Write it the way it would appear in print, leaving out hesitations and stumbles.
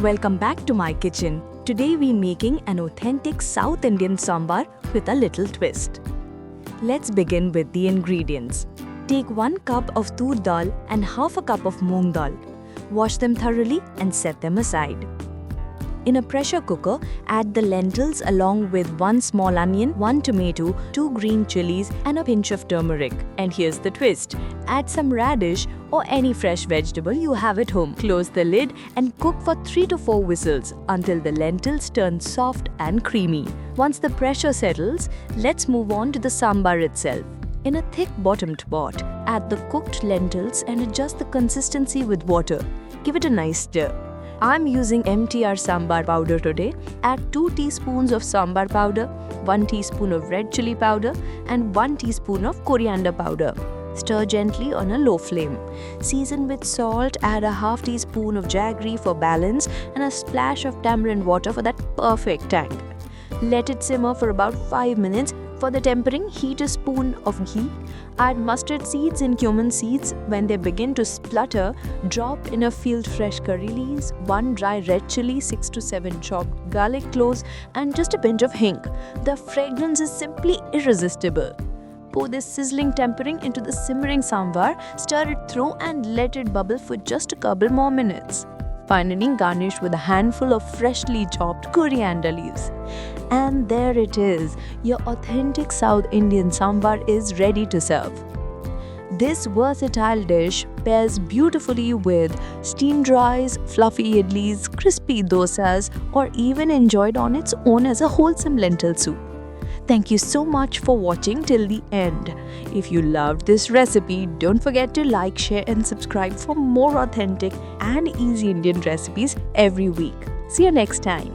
Welcome back to my kitchen. Today we're making an authentic South Indian sambar with a little twist. Let's begin with the ingredients. Take 1 cup of toor dal and half a cup of moong dal. Wash them thoroughly and set them aside. In a pressure cooker, add the lentils along with 1 small onion, 1 tomato, 2 green chilies and a pinch of turmeric. And here's the twist. Add some radish or any fresh vegetable you have at home. Close the lid and cook for 3 to 4 whistles until the lentils turn soft and creamy. Once the pressure settles, let's move on to the sambar itself. In a thick bottomed pot, add the cooked lentils and adjust the consistency with water. Give it a nice stir. I'm using MTR sambar powder today. Add 2 teaspoons of sambar powder, 1 teaspoon of red chili powder and 1 teaspoon of coriander powder. Stir gently on a low flame. Season with salt, add a half teaspoon of jaggery for balance and a splash of tamarind water for that perfect tang. Let it simmer for about 5 minutes. For the tempering, heat a spoon of ghee. Add mustard seeds and cumin seeds. When they begin to splutter, drop in a field fresh curry leaves, 1 dry red chili, 6 to 7 chopped garlic cloves, and just a pinch of hing. The fragrance is simply irresistible. Pour this sizzling tempering into the simmering sambar, stir it through and let it bubble for just a couple more minutes. Finally, garnish with a handful of freshly chopped coriander leaves. And there it is, your authentic South Indian sambar is ready to serve. This versatile dish pairs beautifully with steamed rice, fluffy idlis, crispy dosas, or even enjoyed on its own as a wholesome lentil soup. Thank you so much for watching till the end. If you loved this recipe, don't forget to like, share and subscribe for more authentic and easy Indian recipes every week. See you next time.